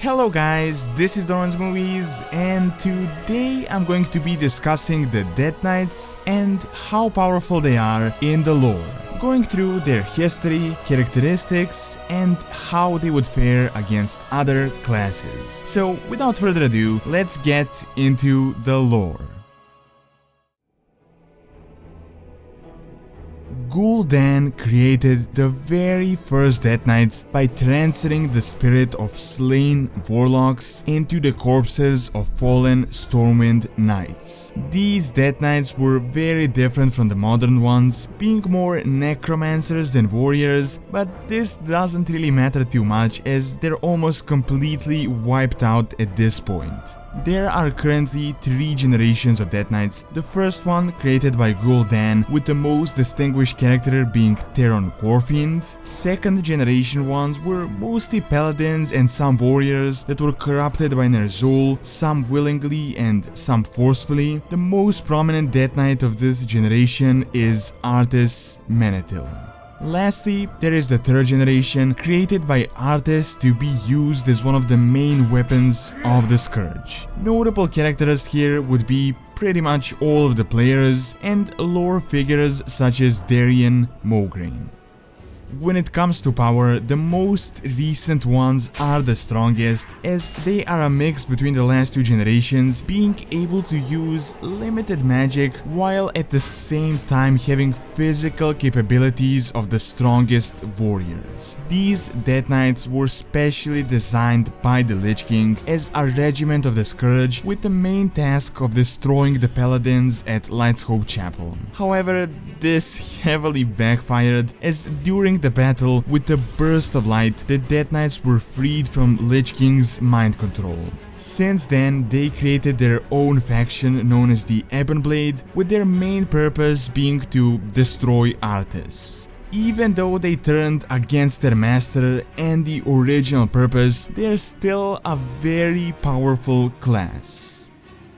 Hello guys, this is Doran's Movies, and today I'm going to be discussing the Death Knights and how powerful they are in the lore, going through their history, characteristics, and how they would fare against other classes. So without further ado, let's get into the lore. Gul'dan created the very first Death Knights by transferring the spirit of slain warlocks into the corpses of fallen Stormwind Knights. These Death Knights were very different from the modern ones, being more necromancers than warriors, but this doesn't really matter too much as they're almost completely wiped out at this point. There are currently 3 generations of Death Knights, the first one created by Gul'dan with the most distinguished character being Theron Warfiend. Second generation ones were mostly paladins and some warriors that were corrupted by Ner'zhul, some willingly and some forcefully. The most prominent Death Knight of this generation is Arthas Menethil. Lastly, there is the third generation, created by Arthas to be used as one of the main weapons of the Scourge. Notable characters here would be pretty much all of the players and lore figures such as Darien Mograine. When it comes to power, the most recent ones are the strongest, as they are a mix between the last 2 generations, being able to use limited magic while at the same time having physical capabilities of the strongest warriors. These Death Knights were specially designed by the Lich King as a regiment of the Scourge with the main task of destroying the paladins at Light's Hope Chapel. However, this heavily backfired, as during the battle with the Burst of Light, the Death Knights were freed from Lich King's mind control. Since then, they created their own faction known as the Ebonblade, with their main purpose being to destroy Arthas. Even though they turned against their master and the original purpose, they're still a very powerful class.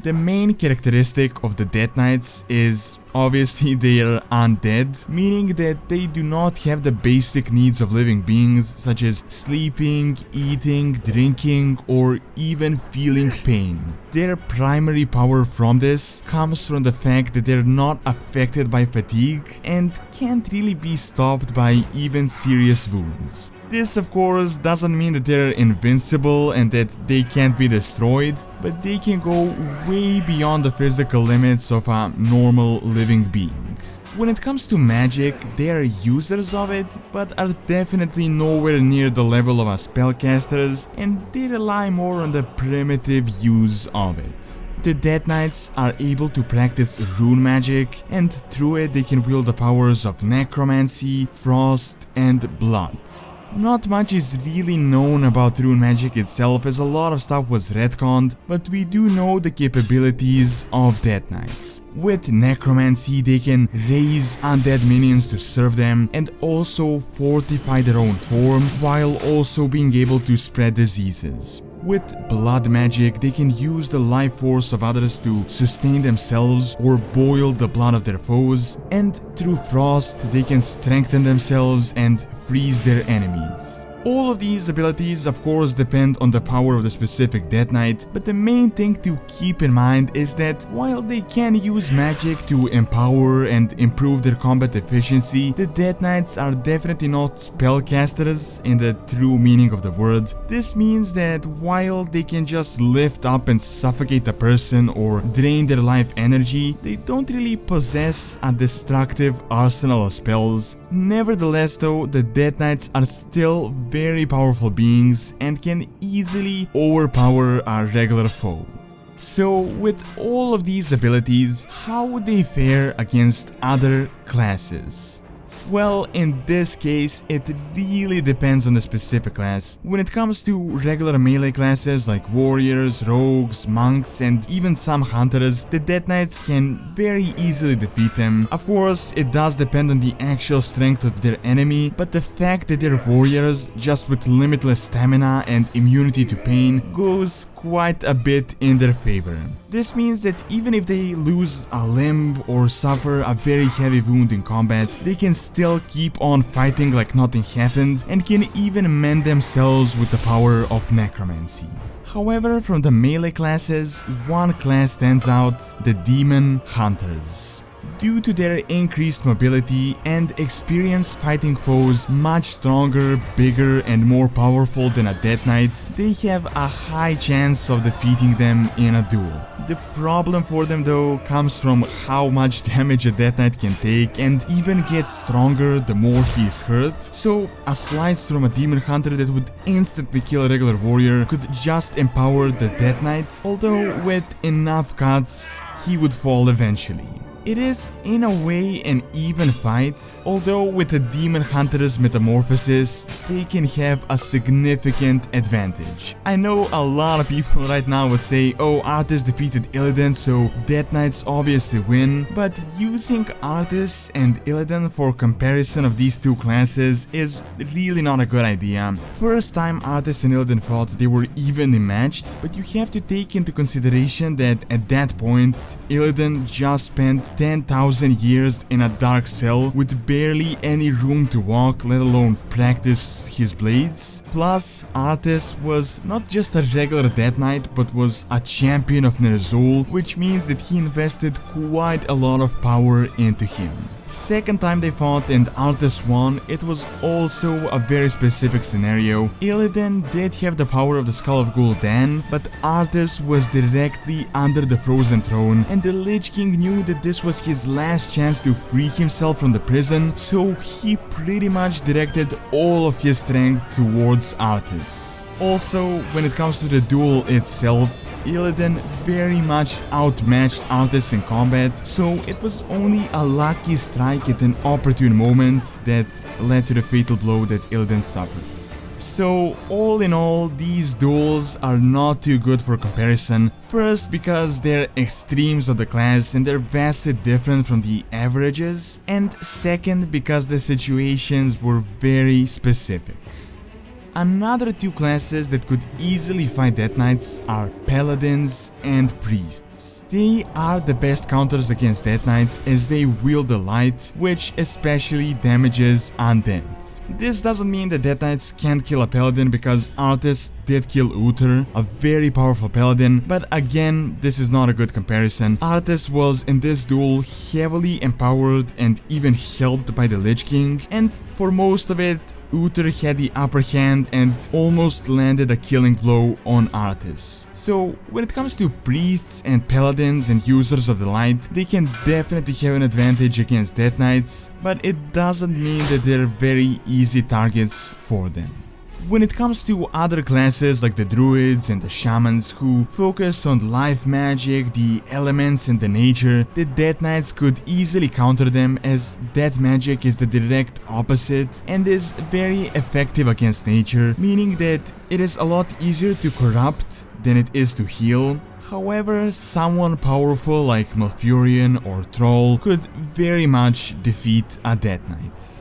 The main characteristic of the Death Knights is obviously they are undead, meaning that they do not have the basic needs of living beings such as sleeping, eating, drinking, or even feeling pain. Their primary power from this comes from the fact that they're not affected by fatigue and can't really be stopped by even serious wounds. This of course doesn't mean that they're invincible and that they can't be destroyed, but they can go way beyond the physical limits of a normal living being. When it comes to magic, they are users of it, but are definitely nowhere near the level of us spellcasters, and they rely more on the primitive use of it. The Death Knights are able to practice rune magic, and through it they can wield the powers of necromancy, frost, and blood. Not much is really known about rune magic itself, as a lot of stuff was retconned, but we do know the capabilities of Death Knights. With necromancy, they can raise undead minions to serve them and also fortify their own form, while also being able to spread diseases. With blood magic, they can use the life force of others to sustain themselves or boil the blood of their foes, and through frost, they can strengthen themselves and freeze their enemies. All of these abilities of course depend on the power of the specific Death Knight, but the main thing to keep in mind is that while they can use magic to empower and improve their combat efficiency, the Death Knights are definitely not spellcasters in the true meaning of the word. This means that while they can just lift up and suffocate a person or drain their life energy, they don't really possess a destructive arsenal of spells. Nevertheless though, the Death Knights are still very powerful beings and can easily overpower a regular foe. So with all of these abilities, how would they fare against other classes? Well, in this case, it really depends on the specific class. When it comes to regular melee classes like warriors, rogues, monks, and even some hunters, the Death Knights can very easily defeat them. Of course, it does depend on the actual strength of their enemy, but the fact that they're warriors just with limitless stamina and immunity to pain goes quite a bit in their favor. This means that even if they lose a limb or suffer a very heavy wound in combat, they can still keep on fighting like nothing happened and can even mend themselves with the power of necromancy. However, from the melee classes, one class stands out: the Demon Hunters. Due to their increased mobility and experience fighting foes much stronger, bigger and more powerful than a Death Knight, they have a high chance of defeating them in a duel. The problem for them though comes from how much damage a Death Knight can take and even get stronger the more he is hurt, so a slice from a Demon Hunter that would instantly kill a regular warrior could just empower the Death Knight, although with enough cuts he would fall eventually. It is, in a way, an even fight, although with the Demon Hunter's metamorphosis, they can have a significant advantage. I know a lot of people right now would say, oh, Arthas defeated Illidan, so Death Knights obviously win, but using Arthas and Illidan for comparison of these two classes is really not a good idea. First time Arthas and Illidan fought, they were evenly matched, but you have to take into consideration that at that point, Illidan just spent 10,000 years in a dark cell with barely any room to walk, let alone practice his blades. Plus, Arthas was not just a regular Death Knight, but was a champion of Ner'zhul, which means that he invested quite a lot of power into him. Second time they fought and Arthas won, it was also a very specific scenario. Illidan did have the power of the Skull of Gul'dan, but Arthas was directly under the Frozen Throne, and the Lich King knew that this was his last chance to free himself from the prison, so he pretty much directed all of his strength towards Arthas. Also, when it comes to the duel itself, Illidan very much outmatched Arthas in combat, so it was only a lucky strike at an opportune moment that led to the fatal blow that Illidan suffered. So, all in all, these duels are not too good for comparison. First, because they're extremes of the class and they're vastly different from the averages, and second, because the situations were very specific. Another two classes that could easily fight Death Knights are Paladins and Priests. They are the best counters against Death Knights as they wield the light, which especially damages undead. This doesn't mean that Death Knights can't kill a Paladin, because Arthas did kill Uther, a very powerful Paladin, but again, this is not a good comparison. Arthas was in this duel heavily empowered and even helped by the Lich King, and for most of it, Uther had the upper hand and almost landed a killing blow on Arthas. So, when it comes to priests and paladins and users of the light, they can definitely have an advantage against Death Knights, but it doesn't mean that they're very easy targets for them. When it comes to other classes like the druids and the shamans who focus on life magic, the elements and the nature, the Death Knights could easily counter them, as that magic is the direct opposite and is very effective against nature, meaning that it is a lot easier to corrupt than it is to heal. However, someone powerful like Malfurion or Troll could very much defeat a Death Knight.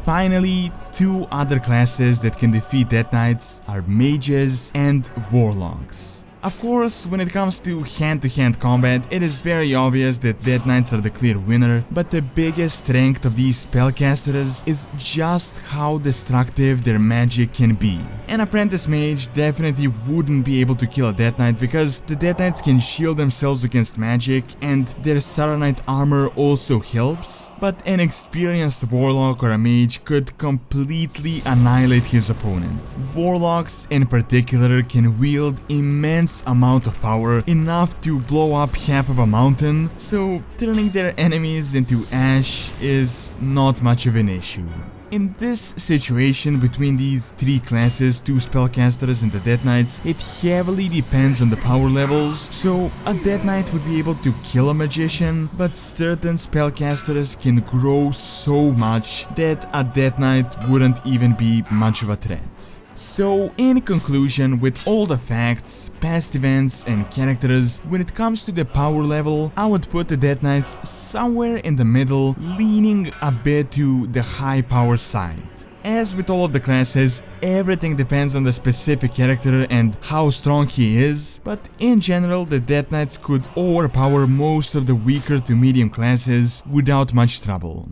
Finally, two other classes that can defeat Death Knights are Mages and Warlocks. Of course, when it comes to hand-to-hand combat, it is very obvious that Death Knights are the clear winner, but the biggest strength of these spellcasters is just how destructive their magic can be. An apprentice mage definitely wouldn't be able to kill a Death Knight, because the Death Knights can shield themselves against magic and their Saronite armor also helps, but an experienced Warlock or a mage could completely annihilate his opponent. Warlocks in particular can wield immense amount of power, enough to blow up half of a mountain, so turning their enemies into ash is not much of an issue. In this situation between these three classes, two spellcasters and the Death Knights, it heavily depends on the power levels, so a Death Knight would be able to kill a magician, but certain spellcasters can grow so much that a Death Knight wouldn't even be much of a threat. So, in conclusion, with all the facts, past events and characters, when it comes to the power level, I would put the Death Knights somewhere in the middle, leaning a bit to the high power side. As with all of the classes, everything depends on the specific character and how strong he is, but in general the Death Knights could overpower most of the weaker to medium classes without much trouble.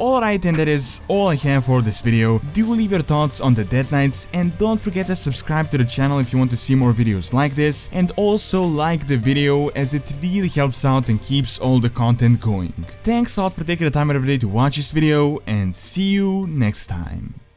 Alright, and that is all I have for this video. Do leave your thoughts on the Death Knights, and don't forget to subscribe to the channel if you want to see more videos like this, and also like the video as it really helps out and keeps all the content going. Thanks a lot for taking the time out of the day to watch this video, and see you next time.